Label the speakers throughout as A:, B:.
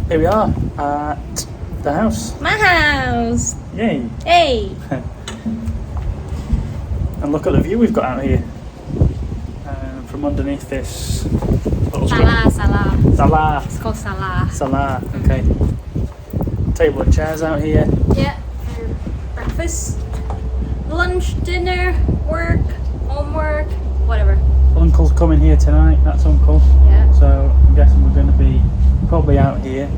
A: Here we are at the house.
B: My house!
A: Yay!
B: Hey!
A: And look at the view we've got out here. From underneath this little
B: Salah.
A: Salah.
B: It's called Salah.
A: Salah, okay. Table and chairs out here.
B: Yeah. Breakfast, lunch, dinner, work, homework, whatever.
A: Uncle's coming here tonight, that's Uncle.
B: Yeah.
A: So I'm guessing we're going to be probably out here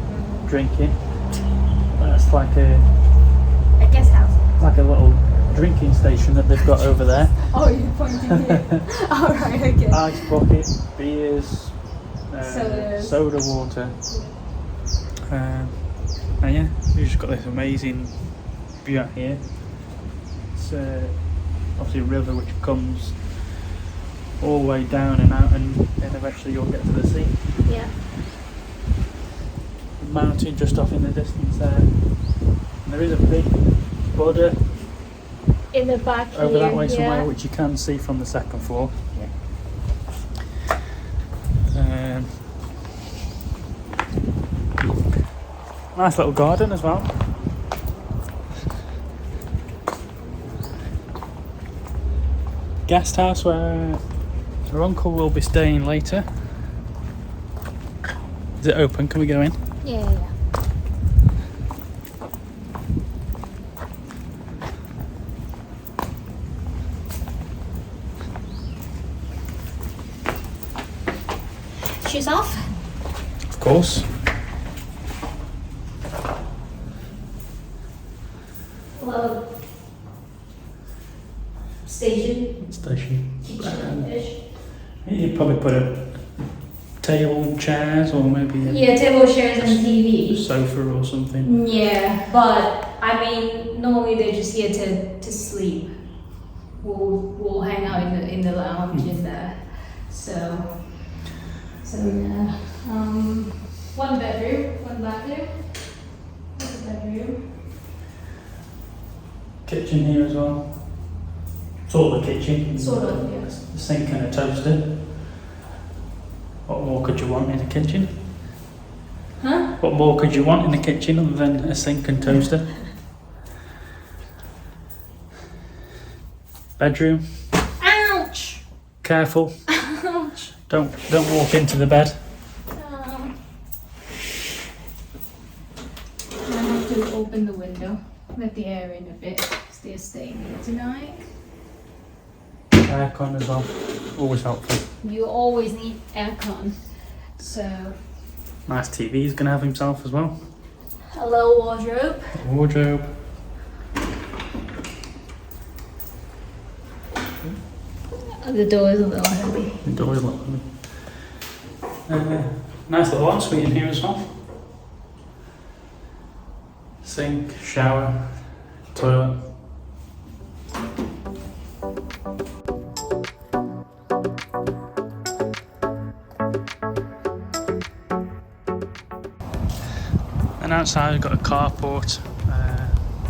A: drinking. That's like
B: A guest house.
A: a little drinking station that they've got over there.
B: Oh, you're pointing here. Alright, okay.
A: Ice bucket, beers, soda water. And yeah, we've just got this amazing view out here. It's obviously a river which comes all the way down and out, and then eventually you'll get to the sea.
B: Yeah.
A: The mountain just off in the distance there. And there is a big Buddha
B: In the back
A: over
B: here,
A: that way somewhere,
B: yeah.
A: which you can see from the second floor. Nice little garden as well. Guest house where our uncle will be staying later. Is it open? Can we go in?
B: Yeah. Shoes off?
A: Of course.
B: Hello. Station. Kitchen-ish.
A: You'd probably put a table, chairs, or maybe a
B: Yeah, table, chairs, and TV.
A: sofa or something.
B: Yeah, but I mean, normally they're just here to sleep. We'll hang out in the lounge in there. So yeah. One bedroom, one bathroom. That's a bedroom.
A: Kitchen here as well. Sort of a kitchen.
B: Sort of, yes.
A: A sink and a toaster. What more could you want in a kitchen?
B: Huh?
A: What more could you want in a kitchen other than a sink and toaster? Bedroom.
B: Ouch!
A: Careful.
B: Ouch!
A: Don't walk into the bed.
B: I have to open the window, let the air in a bit. They're staying here tonight.
A: Aircon as well. Always helpful.
B: You always need aircon. So,
A: Nice TV he's going to have himself as well.
B: a little wardrobe.
A: Wardrobe.
B: The door is a little heavy.
A: The doors look lovely. Nice little ensuite in here as well. Sink, shower, toilet. And outside we've got a carport,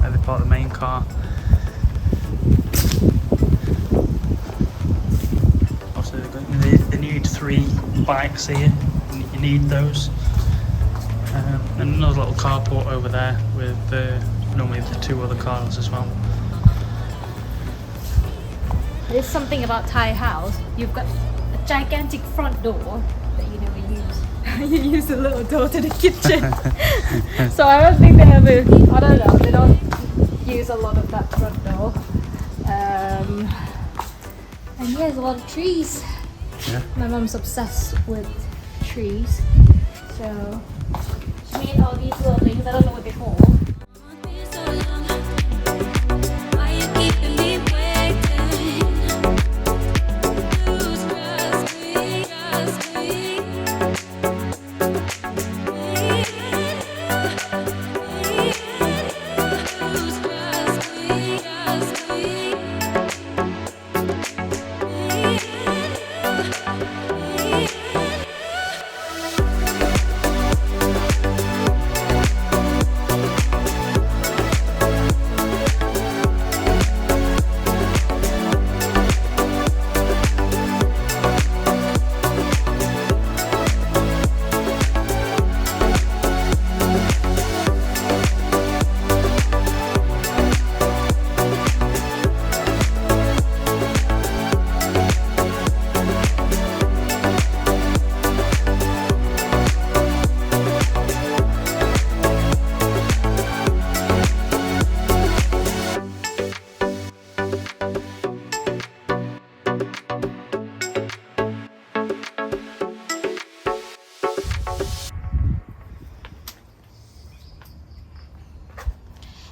A: where they park the main car. Obviously they need 3 bikes here, and you need those. And another little carport over there with normally the 2 other cars as well.
B: There's something about Thai house. You've got a gigantic front door that you never use. You use the little door to the kitchen. So I don't think they have I don't know, they don't use a lot of that front door. And yeah, there's a lot of trees.
A: Yeah.
B: My mom's obsessed with trees. So she made all these little things, I don't know what they're called.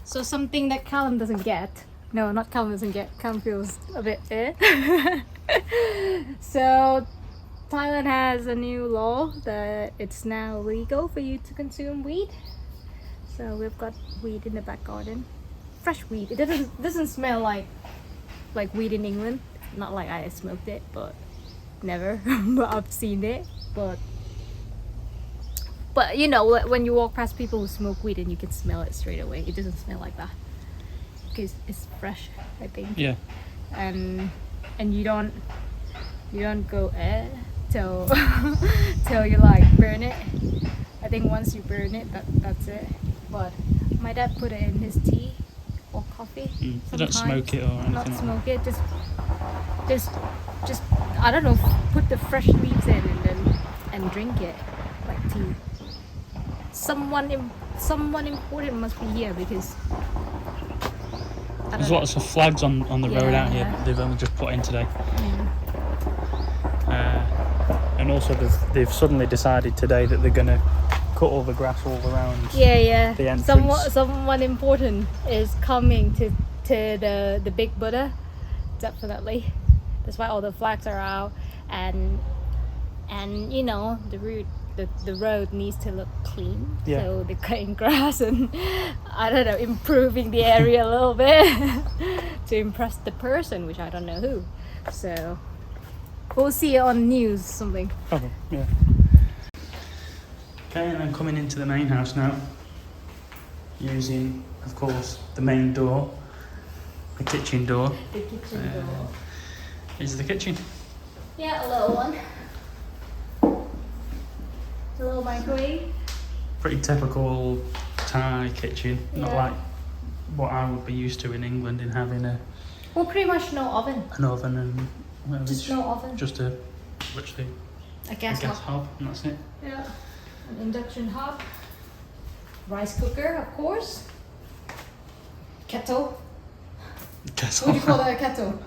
B: So something that Callum doesn't get. No, not Callum doesn't get. Callum feels a bit eh. So Thailand has a new law that it's now legal for you to consume weed. So we've got weed in the back garden. Fresh weed. It doesn't smell like weed in England. Not like I smoked it, but never. But I've seen it. But you know, when you walk past people who smoke weed and you can smell it straight away. It doesn't smell like that because it's fresh, I think.
A: Yeah.
B: And you don't go till till you like burn it. I think once you burn it, that's it. But my dad put it in his tea or coffee.
A: You don't smoke it or anything.
B: Not
A: like
B: smoke it. Just I don't know. Put the fresh leaves in and drink it like tea. Someone important must be here because
A: There's lots of flags on the road out here
B: Yeah.
A: that they've only just put in today.
B: Mm.
A: And also they've suddenly decided today that they're going to cut all the grass all around.
B: Yeah.
A: The entrance.
B: Someone important is coming to the big Buddha. Definitely. That's why all the flags are out and you know the road needs to look clean.
A: Yeah.
B: So they're cutting grass and I don't know, improving the area a little bit to impress the person, which I don't know who. So we'll see it on news something.
A: Probably, yeah. Okay, and then coming into the main house now, using, of course, the main door, the kitchen door.
B: The kitchen door.
A: Is the kitchen.
B: Yeah, a little one. A little microwave.
A: Pretty typical Thai kitchen, not
B: Yeah.
A: like what I would be used to in England in having
B: Well, pretty much no oven.
A: an oven and whatever.
B: Just no oven.
A: Just literally
B: A
A: a
B: gas
A: gas
B: hob.
A: hob, and that's it.
B: Yeah. An induction hob. Rice cooker, of course. Kettle.
A: Gas
B: What do you
A: hob.
B: call that? A kettle?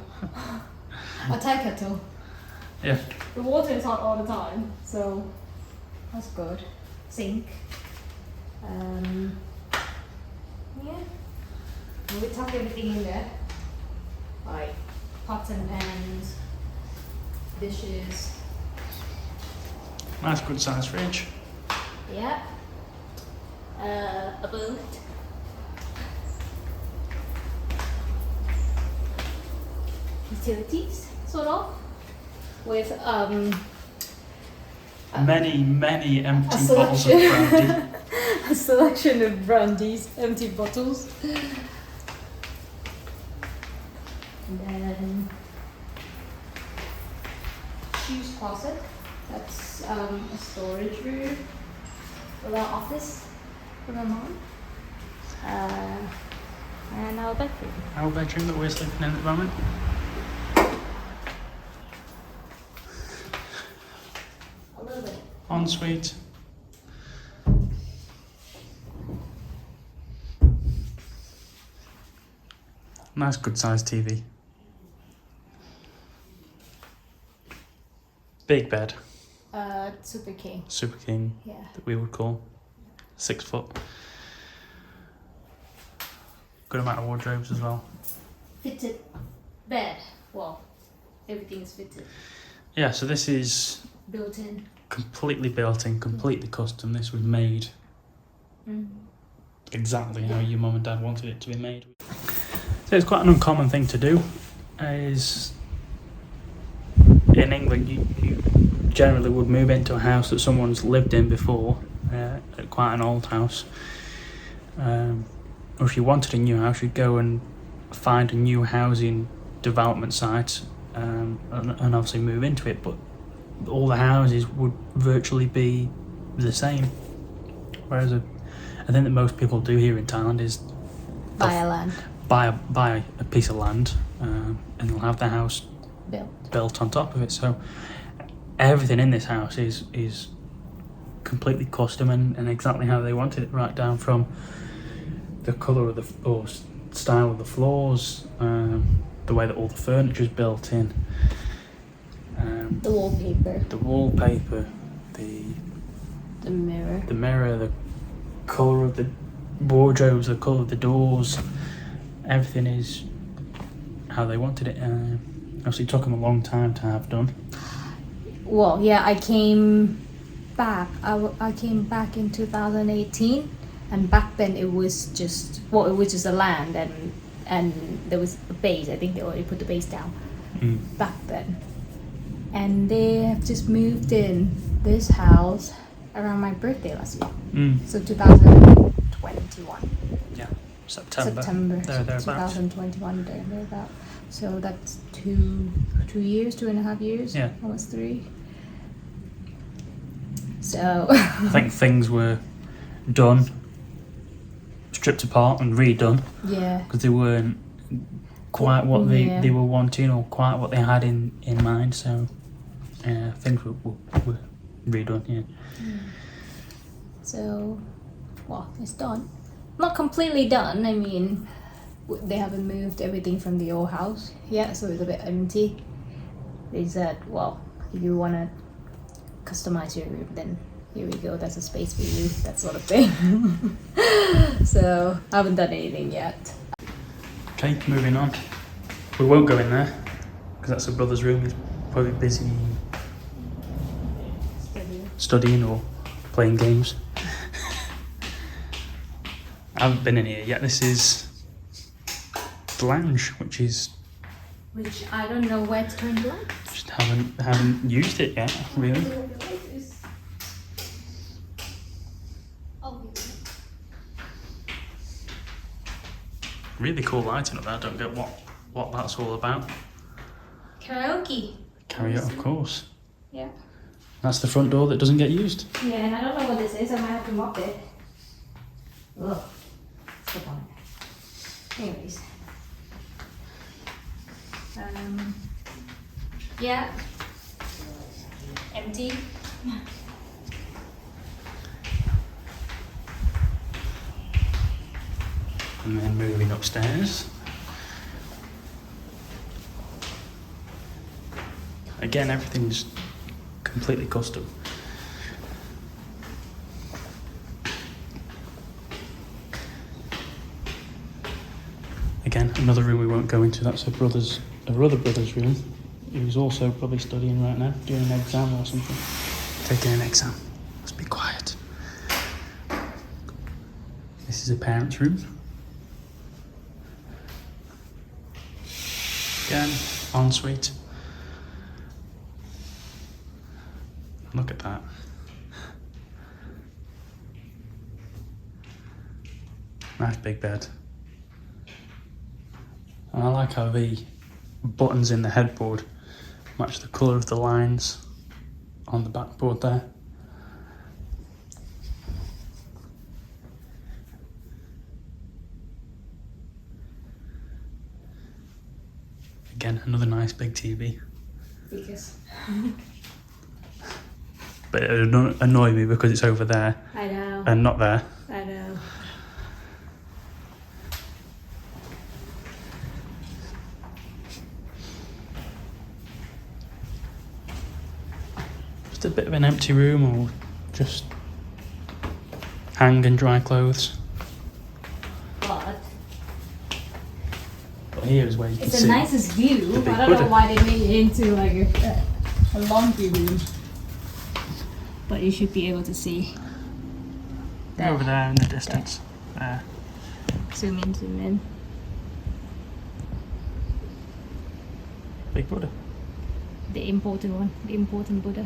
B: A Thai kettle.
A: Yeah.
B: The water is hot all the time, so that's good. Sink. Yeah. And we tuck everything in there, like pots and pans, dishes.
A: Nice good sized fridge.
B: Yeah. A boat. Utilities, sort of, with
A: Many
B: a
A: empty bottles of
B: selection.
A: brandy.
B: A selection of brandies, empty bottles. And then shoes closet. That's a storage room for our office for my mom. And our bedroom.
A: Our bedroom that we're sleeping in at the moment.
B: A little bit.
A: Ensuite. Nice good sized TV. Big bed.
B: Super king.
A: Super king
B: Yeah.
A: that we would call. 6 foot. Good amount of wardrobes as well.
B: Fitted bed. Well, everything's fitted.
A: Yeah, so this is
B: Built in.
A: completely built in, completely custom. This was made exactly how your mum and dad wanted it to be made. So it's quite an uncommon thing to do. Is in England you generally would move into a house that someone's lived in before, quite an old house. Or if you wanted a new house, you'd go and find a new housing development site and obviously move into it, but all the houses would virtually be the same. Whereas I think that most people do here in Thailand is
B: Buy a land.
A: buy a piece of land and they'll have the house
B: Built.
A: on top of it. So everything in this house is completely custom and exactly how they wanted it, right down from the colour of or style of the floors, the way that all the furniture is built in,
B: The wallpaper.
A: the wallpaper, the
B: The mirror.
A: mirror, the colour of the wardrobes, the colour of the doors, everything is how they wanted it. Obviously, it took them a long time to have done.
B: Well, yeah, I came back. I came back in 2018, and back then it was just a land, and there was a base. I think they already put the base down back then, and they have just moved in this house around my birthday last year. So 2021.
A: Yeah, September.
B: September
A: Thereabouts.
B: 2021. Thereabout. So that's 2 years, 2.5 years.
A: Yeah.
B: Almost 3. So
A: I think things were done, stripped apart and redone
B: yeah.
A: because they weren't quite what they were wanting or quite what they had in mind. So things were redone. Yeah.
B: So, well, it's done. Not completely done. I mean, they haven't moved everything from the old house yet, so it's a bit empty. They said, well, if you want to customize your room, then here we go, that's a space for you, that sort of thing. So I haven't done anything yet.
A: Okay, moving on. We won't go in there because that's a brother's room. He's probably busy studying or playing games. I haven't been in here yet. This is the lounge, which
B: I don't know where to turn the light.
A: just haven't used it yet, really. Really cool lighting up there. I don't get what that's all about.
B: Karaoke.
A: Karaoke, of course.
B: Yeah.
A: That's the front door that doesn't get used.
B: Yeah, and I don't know what this is. I might have to mop it. Ugh. Step on it. Anyways. Yeah. Empty.
A: And then moving upstairs. Again, everything's completely custom. Again, another room we won't go into. That's her other brother's room. Who's also probably studying right now, doing an exam or something. Taking an exam. Let's be quiet. This is a parent's room. Again, ensuite. Look at that. Nice big bed. And I like how the buttons in the headboard match the colour of the lines on the backboard there. Again, another nice big TV.
B: Because
A: But it would annoy me because it's over there
B: I know.
A: and not there.
B: I know.
A: Just a bit of an empty room or just hang and dry clothes. But here is where you can
B: It's
A: see
B: the nicest view.
A: the big
B: I don't know
A: Buddha.
B: why they made it into like a laundry room. But you should be able to see.
A: Over there in the distance. There.
B: Zoom in, zoom in.
A: Big Buddha.
B: The important one, the important Buddha.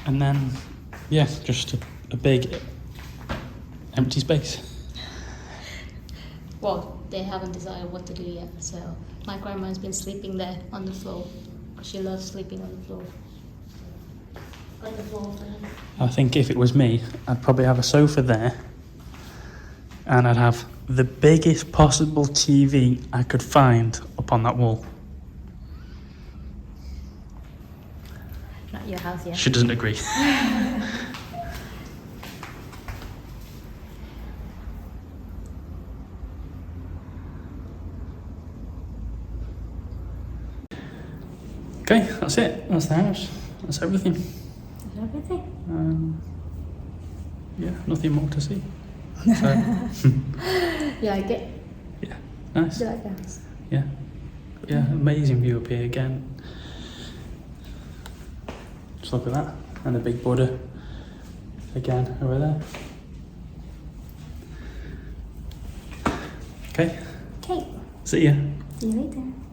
A: And then, yeah, just a big empty space.
B: Well, they haven't decided what to do yet, so my grandma's been sleeping there on the floor. She loves sleeping on the floor. On the floor.
A: I think if it was me, I'd probably have a sofa there and I'd have the biggest possible TV I could find up on that wall.
B: Not your house yet.
A: She doesn't agree. That's it. That's the house. That's everything.
B: That's everything.
A: Yeah, nothing more to see. So,
B: You like it?
A: yeah, nice.
B: Do you like the house?
A: Yeah, yeah, amazing view up here again. Just look at that, and the big Buddha again over there. Okay,
B: Okay.
A: see ya.
B: See you later.